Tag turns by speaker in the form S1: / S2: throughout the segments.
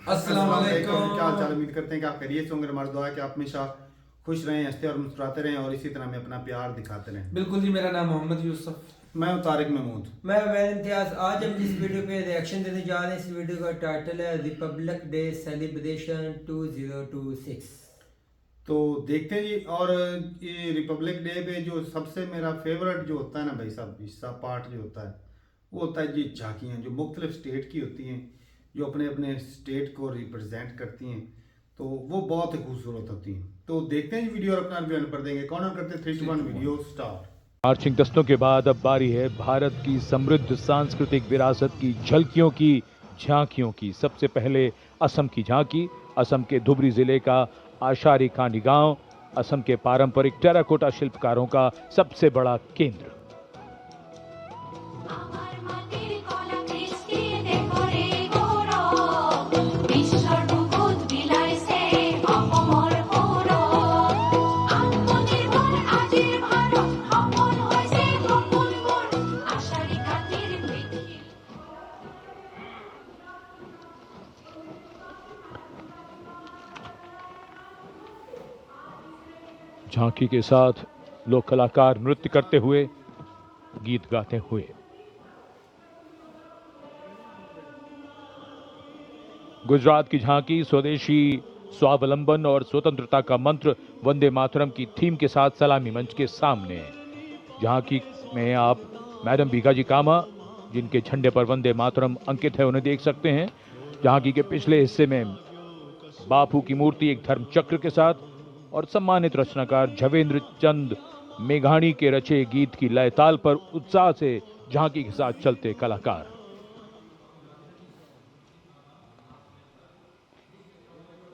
S1: अस्सलाम वालेकुम।
S2: क्या हाल चाल, उम्मीद करते हैं कि आप खैरियत से होंगे। हमारी दुआ है कि आप हमेशा खुश रहें, हंसते और मुस्कुराते रहें और इसी तरह हमें अपना प्यार दिखाते रहें।
S1: बिल्कुल जी, मेरा नाम मोहम्मद यूसुफ।
S2: मैं हूं तारिक महमूद।
S3: मैं वैन इम्तियाज। आज हम जिस वीडियो पे रिएक्शन देने जा रहे हैं, इस वीडियो का टाइटल है रिपब्लिक डे सेलिब्रेशन 2026।
S2: तो देखते हैं जी। और ये रिपब्लिक डे पे जो सबसे मेरा फेवरेट जो होता है ना भाई साहब, हिस्सा पार्ट जो होता है वो होता है जी झांकियाँ, जो मुख्तलिफ स्टेट की होती हैं, जो अपने अपने स्टेट को रिप्रेजेंट करती हैं। तो वो बहुत ही खूबसूरत होती हैं। तो देखते हैं जी वीडियो और अपना रिव्यू कर देंगे। कौन करते हैं 3 2 1 वीडियो स्टार्ट।
S4: मार्चिंग दस्तों के बाद अब बारी है भारत की समृद्ध सांस्कृतिक विरासत की झलकियों की, झांकियों की। सबसे पहले असम की झांकी, असम के धुबरी जिले का आशारी कांडी गांव, असम के पारंपरिक टेराकोटा शिल्पकारों का सबसे बड़ा केंद्र। झांकी के साथ लोक कलाकार नृत्य करते हुए, गीत गाते हुए। गुजरात की झांकी स्वदेशी स्वावलंबन और स्वतंत्रता का मंत्र वंदे मातरम की थीम के साथ सलामी मंच के सामने। झांकी में आप मैडम भीखाजी कामा, जिनके झंडे पर वंदे मातरम अंकित है, उन्हें देख सकते हैं। झांकी के पिछले हिस्से में बापू की मूर्ति एक धर्म चक्र के साथ और सम्मानित रचनाकार झवेंद्र चंद मेघाणी के रचे गीत की लय ताल पर उत्साह से झांकी के साथ चलते कलाकार।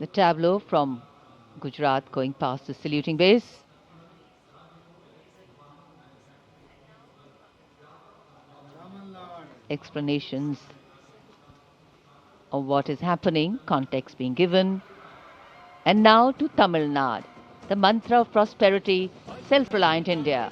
S5: The tableau from Gujarat going past the saluting base. Explanations of what is happening, context being given. And now to Tamil Nadu, the mantra of prosperity, self-reliant India.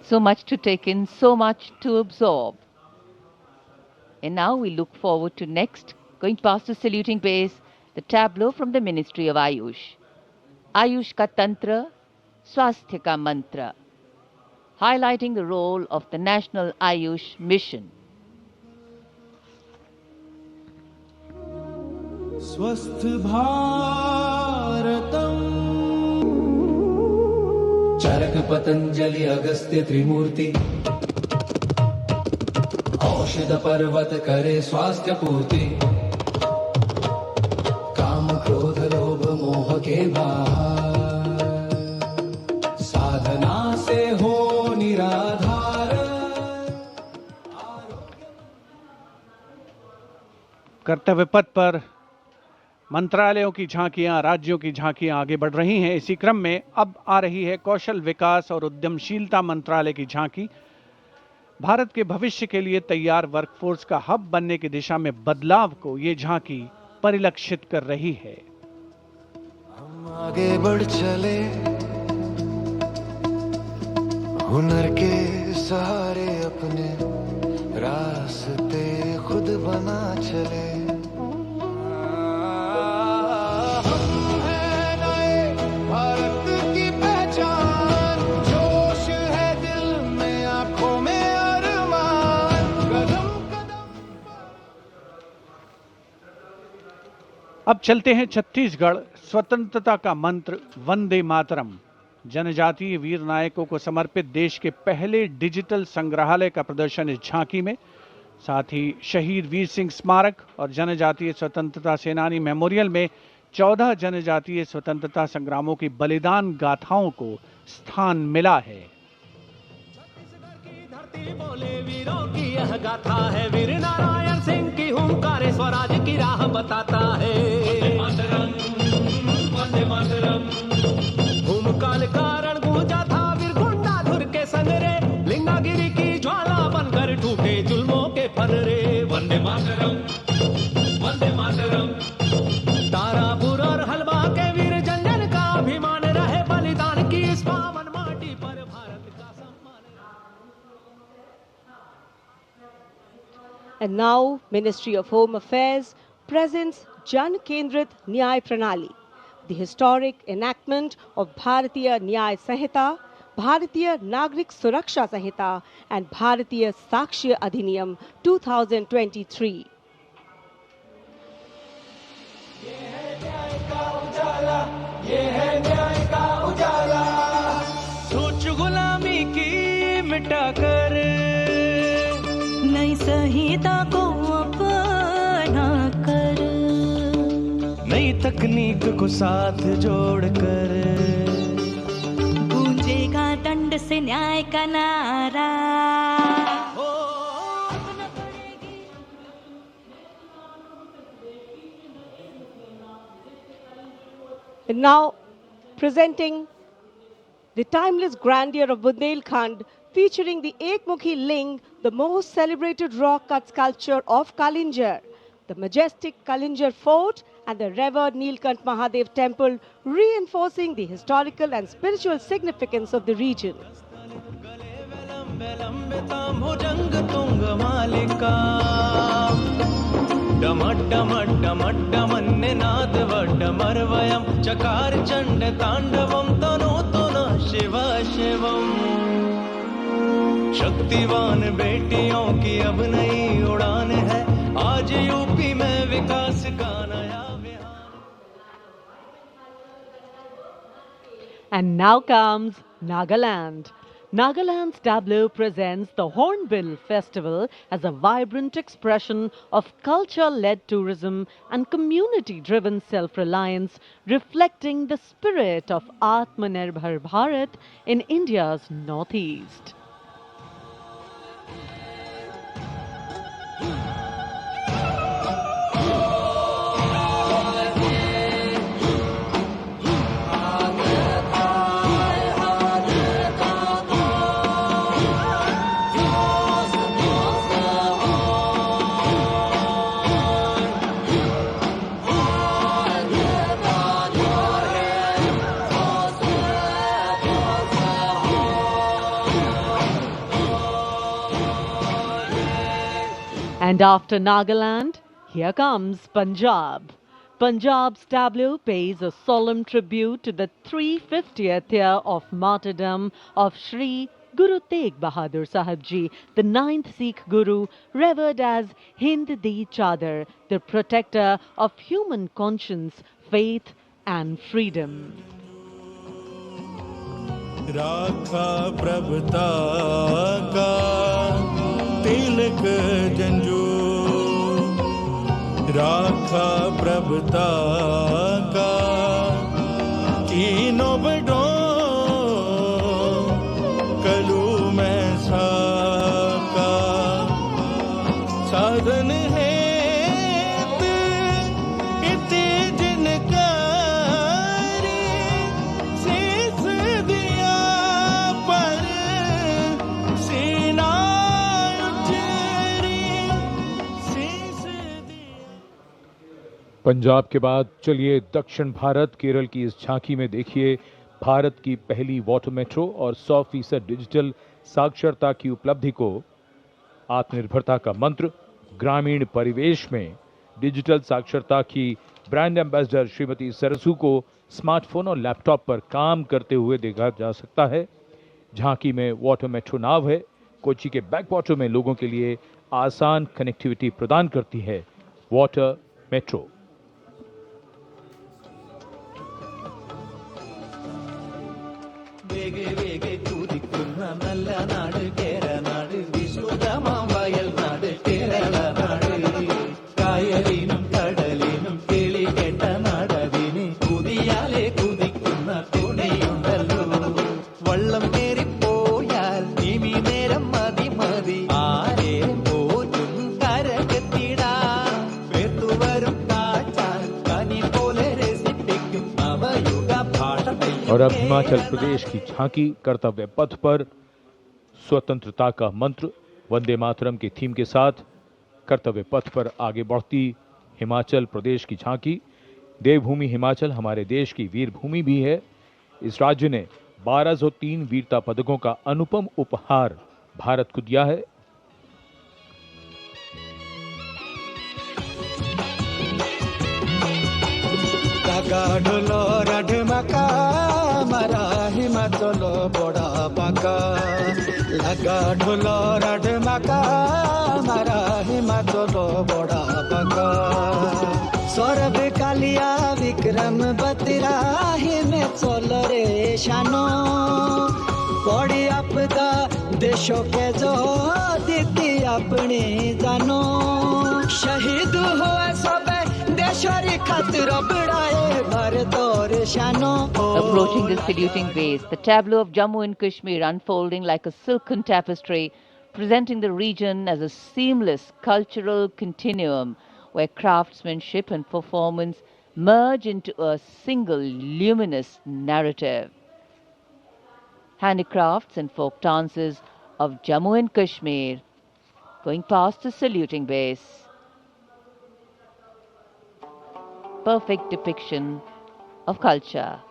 S5: So much to take in, so much to absorb. And now we look forward to next, going past the saluting base, the tableau from the Ministry of Ayush. Ayush ka Tantra, Swasthya ka Mantra, highlighting the role of the National Ayush Mission.
S6: स्वस्थ भारतम। चरक पतंजलि अगस्त्य त्रिमूर्ति, औषध पर्वत करे स्वास्थ्य पूर्ति। काम क्रोध लोभ मोह के बाहर, साधना से हो निराधार।
S7: कर्तव्य पथ पर मंत्रालयों की झांकियां, राज्यों की झांकियां आगे बढ़ रही हैं। इसी क्रम में अब आ रही है कौशल विकास और उद्यमशीलता मंत्रालय की झांकी। भारत के भविष्य के लिए तैयार वर्कफोर्स का हब बनने की दिशा में बदलाव को ये झांकी परिलक्षित कर रही है।
S6: हम आगे बढ़ चले, हुनर के सहारे अपने रास्ते खुद बना चले।
S7: अब चलते हैं छत्तीसगढ़। स्वतंत्रता का मंत्र वंदे मातरम, जनजातीय वीर नायकों को समर्पित देश के पहले डिजिटल संग्रहालय का प्रदर्शन इस झांकी में। साथ ही शहीद वीर सिंह स्मारक और जनजातीय स्वतंत्रता सेनानी मेमोरियल में 14 जनजातीय स्वतंत्रता संग्रामों की बलिदान गाथाओं को स्थान मिला है।
S8: बोले वीरों की यह गाथा है, वीर नारायण सिंह की हुंकार स्वराज की राह बताता है। तारापुर और हलवा के वीर जंजन का अभिमान रहे, बलिदान की इस पावन माटी पर भारत का सम्मान।
S9: And now, Ministry of Home Affairs presents Jan Kendrit Nyay Pranali, the historic enactment of Bharatiya Nyay Sanhita, Bharatiya Nagrik Suraksha Sanhita, and Bharatiya Sakshya Adhiniyam 2023.
S8: सोच गुलामी की मिटाकर
S10: नई संहिता को अपना कर,
S8: नई तकनीक को साथ जोड़कर
S10: गूंजेगा दंड से न्याय का नारा।
S9: And now, presenting the timeless grandeur of Bundelkhand, featuring the Ekmukhi Ling, the most celebrated rock cut sculpture of Kalinjar, the majestic Kalinjar Fort, and the revered Nilkant Mahadev Temple, reinforcing the historical and spiritual significance of the region.
S8: चकार चंड तांडवम तनोतु न शिव शिवम। शक्तिवान बेटियों की अब नई उड़ान है, आज UP में विकास का नया Vihaan.
S11: And now comes Nagaland. Nagaland's tableau presents the Hornbill Festival as a vibrant expression of culture-led tourism and community-driven self-reliance, reflecting the spirit of Atmanirbhar Bharat in India's northeast. And after Nagaland, here comes Punjab. Punjab's tableau pays a solemn tribute to the 350th year of martyrdom of Shri Guru Tegh Bahadur Sahib Ji, the 9th Sikh Guru, revered as Hind Di Chadar, the protector of human conscience, faith and freedom.
S12: राखा प्रभुता का तिलक जंजू, राखा प्रभुता का कीनो बडो कलू में साका साधन है इते जिनका
S4: पंजाब के बाद चलिए दक्षिण भारत केरल की इस झांकी में देखिए भारत की पहली वाटर मेट्रो और 100% डिजिटल साक्षरता की उपलब्धि को। आत्मनिर्भरता का मंत्र, ग्रामीण परिवेश में डिजिटल साक्षरता की ब्रांड एम्बेसडर श्रीमती सरसू को स्मार्टफोन और लैपटॉप पर काम करते हुए देखा जा सकता है। झांकी में वाटर मेट्रो नाव है, कोच्चि के बैक वाटर में लोगों के लिए आसान कनेक्टिविटी प्रदान करती है वाटर मेट्रो।
S8: वेगे वेगे कूदिक्कुन्न नल्ल नाडु केरनाडु, विश्रुतमाम वयल नाडु केरल नाडु। कायलिनुम कडलिनुम किळि केट्ट नाडदिनु कुदियाले कुदिक्कुन्न तुणियुंडल्लो। वल्लम केरिप्पोयाल निमि नेरम मदि मदि आरे पोറ്റുम करकत्तिडाम। वेत्तु वरुम काचाल कनि पोले रेसिपिक्कुम नवयुग भाषा।
S4: और अब हिमाचल प्रदेश की झांकी कर्तव्य पथ पर स्वतंत्रता का मंत्र वंदे मातरम के थीम के साथ कर्तव्य पथ पर आगे बढ़ती हिमाचल प्रदेश की झांकी। देवभूमि हिमाचल हमारे देश की वीर भूमि भी है। इस राज्य ने 1203 वीरता पदकों का अनुपम उपहार भारत को दिया है।
S8: ढोल राढ माका मारा हिमाचल बड़ा पाका लगा ढोल राढ माका मारा हिमाचल बड़ा पाका सौरभ कालिया विक्रम बतरा हिमाचल रे शानो पड़ी आपदा देशों के जो दीदी अपने जानो शहीद हुआ सब
S5: Approaching the saluting base, the tableau of Jammu and Kashmir unfolding like a silken tapestry, presenting the region as a seamless cultural continuum where craftsmanship and performance merge into a single luminous narrative. Handicrafts and folk dances of Jammu and Kashmir going past the saluting base. Perfect depiction of culture.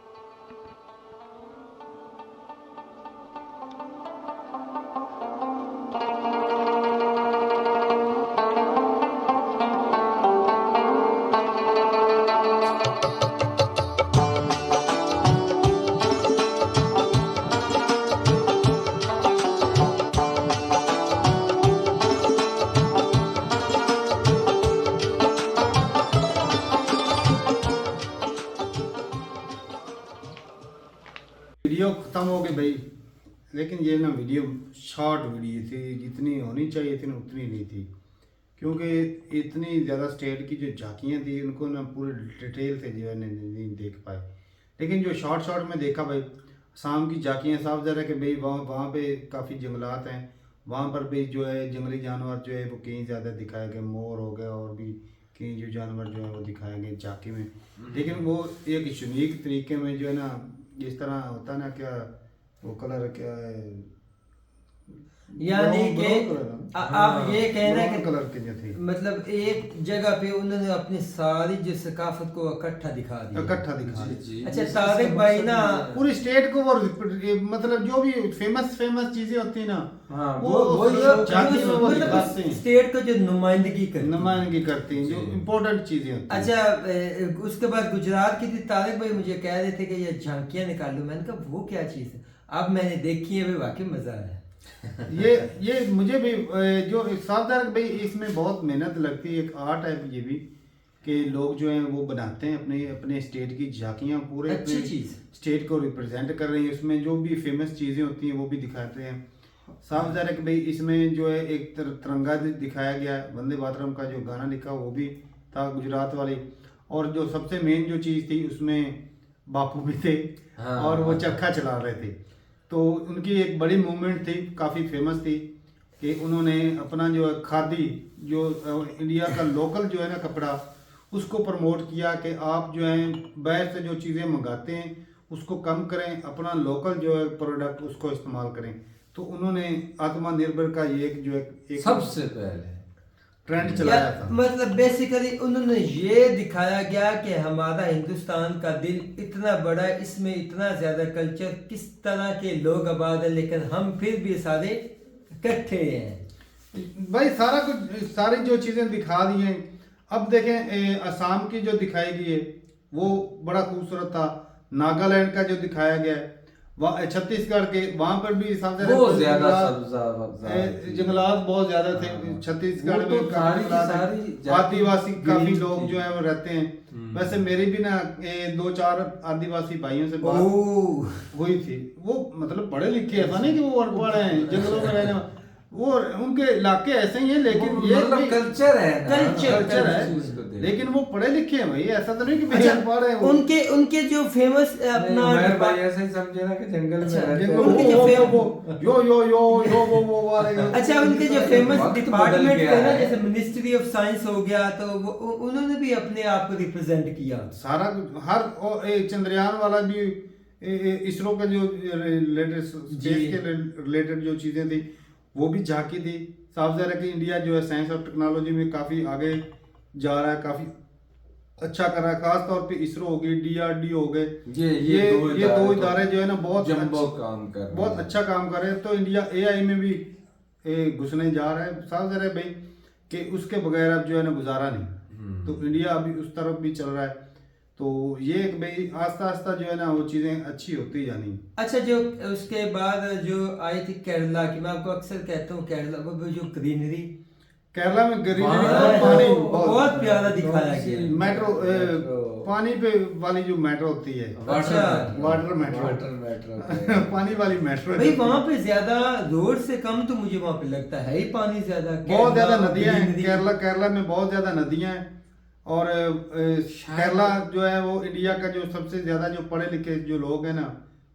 S2: Video ख़त्म हो गई भाई, लेकिन ये ना video short video थी, जितनी होनी चाहिए थी ना उतनी नहीं थी, क्योंकि इतनी ज़्यादा स्टेट की जो झांकियाँ थी उनको ना पूरे डिटेल से जो है नहीं देख पाए। लेकिन जो शॉर्ट में देखा भाई, शाम की झांकियाँ साफ ज़रा कि भाई वहाँ पे काफ़ी जंगलात हैं, वहाँ पर भी जो है जंगली जानवर जो है वो कहीं ज़्यादा दिखाए गए, मोर हो गया और भी कई जो जानवर जो है वो दिखाए गए झांकी में। लेकिन वो एक यूनिक तरीके में जो है ना, इस तरह होता है ना, क्या वो कलर क्या है,
S3: यानी कि आप ये कहना कि
S2: कलर के जो थे,
S3: मतलब एक जगह पे उन्होंने अपनी सारी जो सकाफत को इकट्ठा दिखा दिया। अच्छा तारिक भाई ना
S2: पूरी स्टेट को वो मतलब जो भी फेमस चीजें होती है ना, वो
S3: मतलब स्टेट को जो नुमाइंदगी
S2: करती हैं, जो इम्पोर्टेंट चीजें होती हैं।
S3: अच्छा उसके बाद गुजरात की थी, तारिक भाई मुझे कह रहे थे कि ये झांकियां निकालो, मैंने कहा वो क्या चीज़ है, अब मैंने देखी है, वाकई मजा आया।
S2: ये मुझे भी जो सावधान भाई इसमें बहुत मेहनत लगती है, एक आर्ट है ये भी कि लोग जो हैं वो बनाते हैं अपने स्टेट की झांकियाँ, पूरे
S3: अच्छी चीज़
S2: स्टेट को रिप्रेजेंट कर रही है, उसमें जो भी फेमस चीज़ें होती हैं वो भी दिखाते हैं। साफ ज़ाहिर है कि भाई इसमें जो है एक तिरंगा दिखाया गया, वंदे मातरम का जो गाना लिखा वो भी था गुजरात वाले, और जो सबसे मेन जो चीज़ थी उसमें बापू भी थे और वो चरखा चला रहे थे। तो उनकी एक बड़ी मूवमेंट थी, काफ़ी फेमस थी कि उन्होंने अपना जो है खादी, जो इंडिया का लोकल जो है ना कपड़ा, उसको प्रमोट किया कि आप जो है बाहर से जो चीज़ें मंगाते हैं उसको कम करें, अपना लोकल जो है प्रोडक्ट उसको इस्तेमाल करें। तो उन्होंने आत्मनिर्भर का ये जो है एक
S1: सबसे पहले
S2: ट्रेंड चलाया था।
S3: मतलब बेसिकली उन्होंने ये दिखाया गया कि हमारा हिंदुस्तान का दिल इतना बड़ा है, इसमें इतना ज्यादा कल्चर, किस तरह के लोग आबाद है, लेकिन हम फिर भी सारे इकट्ठे हैं।
S2: भाई सारा कुछ, सारी जो चीजें दिखा दी हैं। अब देखें असम की जो दिखाई गई है वो बड़ा खूबसूरत था, नागालैंड का जो दिखाया गया है, छत्तीसगढ़ के वहाँ पर भी
S1: बहुत ज्यादा
S2: जंगलात बहुत ज्यादा थे। छत्तीसगढ़ में आदिवासी काफी लोग जो है वो रहते हैं। वैसे मेरी भी ना 2-4 आदिवासी भाइयों से बात हुई थी, वो मतलब पढ़े लिखे, ऐसा नहीं कि वो अनपढ़ हैं, जंगलों में रहने, वो उनके इलाके ऐसे ही हैं, लेकिन ये
S1: कल्चर है,
S2: कल्चर है, लेकिन वो पढ़े लिखे हैं भाई, ऐसा तो नहीं कि
S3: अच्छा,
S2: अनपढ़ है।
S3: उनके जो फेमस अपना
S1: भाई ऐसा ही समझे ना कि जंगल में रहते हैं।
S3: उनके जो
S2: वो वाले।
S3: अच्छा उनके जो फेमस डिपार्टमेंट है ना, जैसे मिनिस्ट्री ऑफ साइंस हो गया, तो उन्होंने भी अपने आप को रिप्रेजेंट किया सारा।
S2: हर चंद्रयान वाला भी, इसरो का जो रिलेटेड स्पेस के रिलेटेड जो चीजें थी वो भी झांकी थी। साफ ज़ाहिर है कि इंडिया जो है साइंस और टेक्नोलॉजी में काफ़ी आगे जा रहा है, काफी अच्छा कर रहा है। खास तौर पे इसरो हो गई, DRDO हो गए,
S1: ये
S2: दो इदारे जो है ना बहुत
S1: जंबो काम कर रहे हैं,
S2: बहुत अच्छा काम कर रहे हैं। तो इंडिया AI में भी घुसने जा रहा है। साफ ज़रा भाई कि उसके बगैर अब जो है ना गुजारा नहीं। तो इंडिया अभी उस तरफ भी चल रहा है। तो ये एक भाई आस्ता आस्ता जो है ना वो चीज़ें अच्छी होती जानी।
S3: अच्छा, जो उसके बाद जो आई थी केरला की, मैं आपको अक्सर कहता हूँ केरला वो जो ग्रीनरी,
S2: केरला में ग्रीनरी और पानी
S3: बहुत प्यारा दिखाया गया।
S2: मेट्रो पानी पे वाली जो मेट्रो होती है,
S3: अच्छा,
S2: वाटर मेट्रो पानी वाली मेट्रो
S3: भाई वहाँ पे ज्यादा रोड से कम तो मुझे वहाँ पे लगता है ही पानी ज्यादा,
S2: बहुत ज्यादा नदियां हैं केरला में, बहुत ज्यादा नदियां हैं। और केरला जो है वो इंडिया का जो सबसे ज्यादा जो पढ़े लिखे जो लोग हैं ना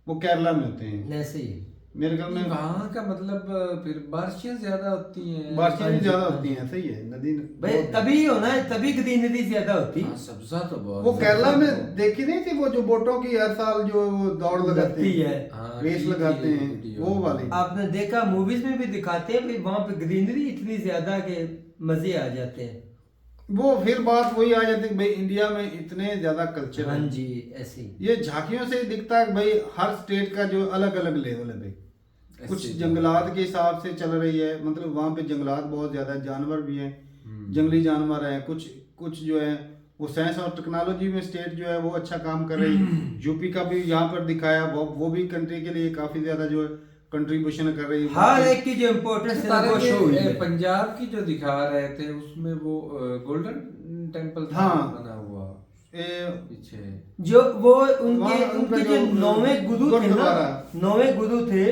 S2: वो केरला में होते हैं।
S3: ऐसे ही
S2: मेरे ख्याल में
S1: वहाँ का मतलब फिर बारिशें ज्यादा होती हैं,
S2: बारिशें भी ज्यादा होती हैं। सही है, नदी
S3: भाई तभी होना है, तभी ग्रीनरी ज्यादा होती है।
S1: सब्जा तो बहुत
S2: वो केरला में देखी नहीं थी वो जो बोटों की हर साल जो दौड़ लगाती है, रेस लगाते हैं, वो वाली
S3: आपने देखा, मूवीज में भी दिखाते हैं, वहाँ पे ग्रीनरी इतनी ज्यादा के मजे आ जाते हैं।
S2: वो फिर बात वही आ जाती है भाई इंडिया में इतने ज्यादा कल्चर
S3: हाँ जी, ऐसे
S2: ये झांकियों से दिखता है भाई हर स्टेट का जो अलग अलग लेवल है भाई। कुछ जंगलात के हिसाब से चल रही है, मतलब वहाँ पे जंगलात बहुत ज्यादा, जानवर भी हैं, जंगली जानवर हैं, कुछ जो है वो साइंस और टेक्नोलॉजी में स्टेट जो है वो अच्छा काम कर रही है। यूपी का भी यहाँ पर दिखाया, वो भी कंट्री के लिए काफी ज्यादा जो है कंट्रीब्यूशन कर रही है।
S3: हर एक की जो इम्पोर्टेंस है वो शो हुई है।
S1: पंजाब की जो दिखा रहे थे उसमें वो गोल्डन टेम्पल था बना हुआ पीछे,
S3: जो वो उनके जो 9वें गुरु थे ना, 9वें गुरु थे,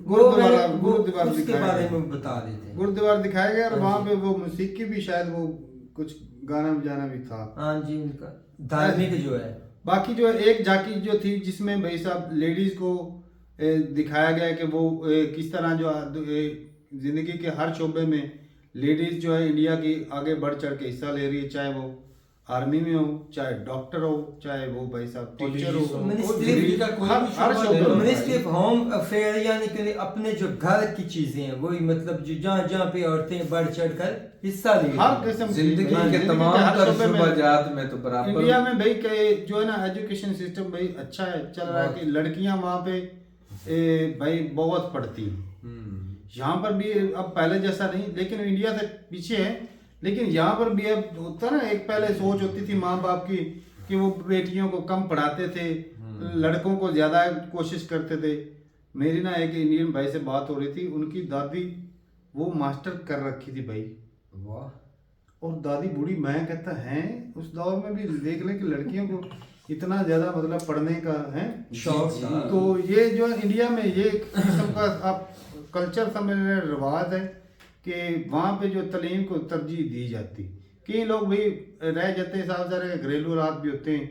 S2: गुरुद्वारा
S3: उसके बारे में बता देते हैं।
S2: गुरुद्वारा दिखाया गया और वहाँ पे वो मौसीकी भी शायद वो कुछ गाना बजाना भी था।
S3: हाँ जी, उनका धार्मिक जो है।
S2: बाकी जो एक झांकी जो थी जिसमें भाई साहब लेडीज को दिखाया गया कि वो किस तरह जो जिंदगी के हर शोबे में लेडीज जो है इंडिया की आगे बढ़ चढ़ के हिस्सा ले रही है, चाहे वो आर्मी में हो, चाहे डॉक्टर हो, चाहे वो भाई साहब टीचर हो,
S3: मिनिस्ट्री ऑफ होम अफेयर, यानी कि अपने जो घर की चीजें हैं वही, मतलब जो जहाँ जहाँ पे औरतें बढ़ चढ़ कर हिस्सा ले
S2: हर किस्म
S1: जिंदगी के तमाम शुबाजात में तो बराबर।
S2: इंडिया में भाई के जो है ना एजुकेशन सिस्टम भाई अच्छा है, चल रहा है कि लड़कियां वहाँ पे भाई बहुत पढ़ती हैं। यहाँ पर भी अब पहले जैसा नहीं, लेकिन इंडिया से पीछे है, लेकिन यहाँ पर भी अब होता ना, एक पहले सोच होती थी माँ बाप की कि वो बेटियों को कम पढ़ाते थे, लड़कों को ज्यादा कोशिश करते थे। मेरी ना एक इंडियन भाई से बात हो रही थी, उनकी दादी वो मास्टर कर रखी थी भाई, वाह। और दादी बूढ़ी, मैं कहता है उस दौर में भी देख लें कि लड़कियों को इतना ज्यादा मतलब पढ़ने का है शौक था। तो ये जो इंडिया में ये किस्म का आप कल्चर समझ रहे, रिवाज है कि वहाँ पे जो तालीम को तरजीह दी जाती। कई लोग भाई रह जाते हैं, साफ सारे घरेलू रात भी होते हैं,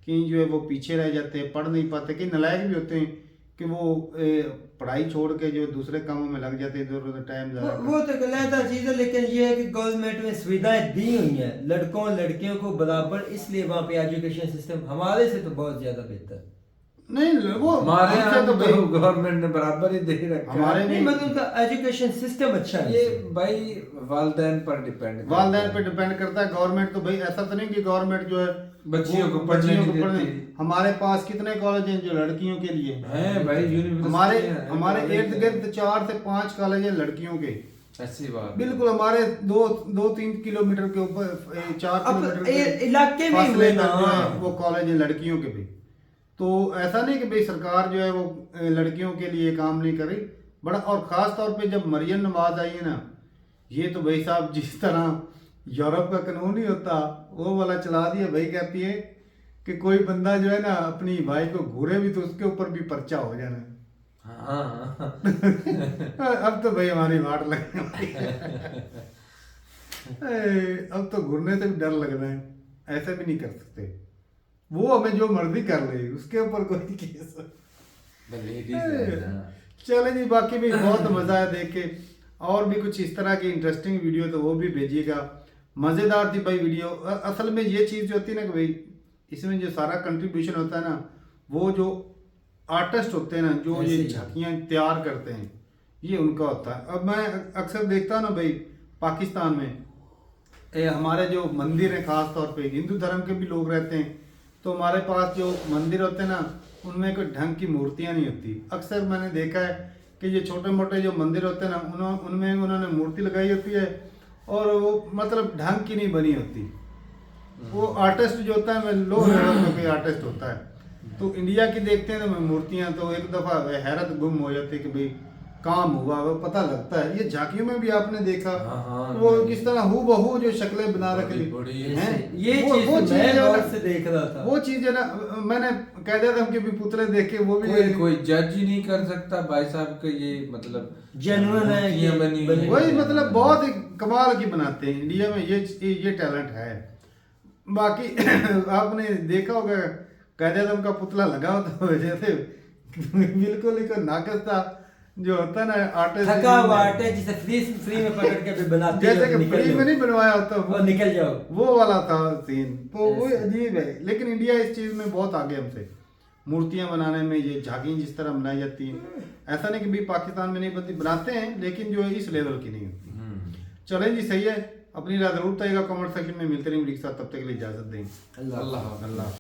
S2: कहीं जो है वो पीछे रह जाते हैं, पढ़ नहीं पाते, कई नलायक भी होते हैं कि वो पढ़ाई छोड़ के जो दूसरे कामों में लग जाते हैं, इधर टाइम ज़्यादा।
S3: वो तो गलत चीज़ है, लेकिन ये है कि गवर्नमेंट में सुविधाएं दी हुई हैं लड़कों लड़कियों को बराबर, इसलिए वहाँ पे एजुकेशन सिस्टम हमारे से तो बहुत ज्यादा बेहतर
S2: नहीं। वो
S1: हमारे यहाँ तो गवर्नमेंट ने बराबर ही दे रखा है,
S3: हमारे नहीं, मतलब उनका एजुकेशन सिस्टम अच्छा है।
S1: ये भाई वालिदैन पर डिपेंड
S2: करता है। गवर्नमेंट तो भाई ऐसा तो नहीं कि गवर्नमेंट जो है
S1: बच्चियों को पढ़ने नहीं देती।
S2: हमारे पास कितने कॉलेज हैं जो लड़कियों के लिए
S1: हैं भाई, यूनिवर्सिटी
S2: हमारे इर्द गिर्द 4 से 5 कॉलेज हैं लड़कियों के।
S1: ऐसी बात
S2: बिल्कुल, हमारे 2-3 किलोमीटर के ऊपर 4 किलोमीटर के
S3: इलाके में हुए ना
S2: वो कॉलेज है लड़कियों के भी। तो ऐसा नहीं कि भाई सरकार जो है वो लड़कियों के लिए काम नहीं कर रही बड़ा। और ख़ास तौर पे जब मरियम नवाज आई है ना, ये तो भाई साहब जिस तरह यूरोप का कानून ही होता वो वाला चला दिया भाई। कहती है कि कोई बंदा जो है ना अपनी भाई को घूरे भी तो उसके ऊपर भी पर्चा हो जाना। अब तो भाई हमारी वाट लगने वाली है। अब तो घूरने से भी डर लग रहा है, ऐसे भी नहीं कर सकते। वो हमें जो मर्जी कर ले, उसके ऊपर कोई केस। चले जी, बाकी भी बहुत मजा आया देख के। और भी कुछ इस तरह की इंटरेस्टिंग वीडियो तो वो भी भेजिएगा, मजेदार थी भाई वीडियो। असल में ये चीज जो होती है ना कि भाई इसमें जो सारा कंट्रीब्यूशन होता है ना, वो जो आर्टिस्ट होते हैं ना, जो ये झांकियाँ तैयार करते हैं, ये उनका होता है। अब मैं अक्सर देखता हूँ ना भाई पाकिस्तान में हमारे जो मंदिर हैं, खास तौर पे हिंदू धर्म के भी लोग रहते हैं, तो हमारे पास जो मंदिर होते हैं ना, उनमें कोई ढंग की मूर्तियाँ नहीं होती। अक्सर मैंने देखा है कि ये छोटे मोटे जो मंदिर होते हैं ना, उनमें उन्होंने मूर्ति लगाई होती है और वो मतलब ढंग की नहीं बनी होती। वो आर्टिस्ट जो होता है, मैं लो लेवल में कोई आर्टिस्ट होता है। तो इंडिया की देखते हैं ना मूर्तियाँ, तो एक दफ़ा हैरत गुम हो जाती है कि भाई काम हुआ, वो पता लगता है। ये झांकियों में भी आपने देखा वो किस तरह हूबहू जो शक्लें बना रखी हैं,
S3: ये चीज मैं गौर से देख रहा था।
S2: वो चीज है ना, मैंने कह दिया था कि भी पुतले देख के वो भी
S1: कोई जज ही नहीं कर सकता भाई साहब के, ये मतलब
S3: जेन्युइन है, ये
S1: बनी
S2: वही मतलब बहुत ही कमाल की बनाते हैं। इंडिया में ये टैलेंट है। बाकी आपने देखा होगा कायदे आज़म का पुतला लगा होता है, जैसे बिल्कुल ही नाकस था जो होता है ना आर्टिस्ट,
S3: थका हुआ आर्टिस्ट जिसे फ्री में पकड़ के भी बनाते हैं,
S2: जैसे कि फ्री में नहीं बनवाया होता
S3: वो निकल जाओ,
S2: वो वाला था सीन। तो वो अजीब है, लेकिन इंडिया इस चीज में बहुत आगे हमसे। मूर्तियां बनाने में ये झांकी जिस तरह बनाई जाती है, ऐसा नहीं कि भी पाकिस्तान में नहीं बनती, बनाते हैं, लेकिन जो है इस लेवल की नहीं होती। चलें जी, सही है। अपनी राय जरूर बताइएगा कमेंट सेक्शन में। मिलते रहेंगे, तब तक के लिए इजाजत दें।
S1: अल्लाह।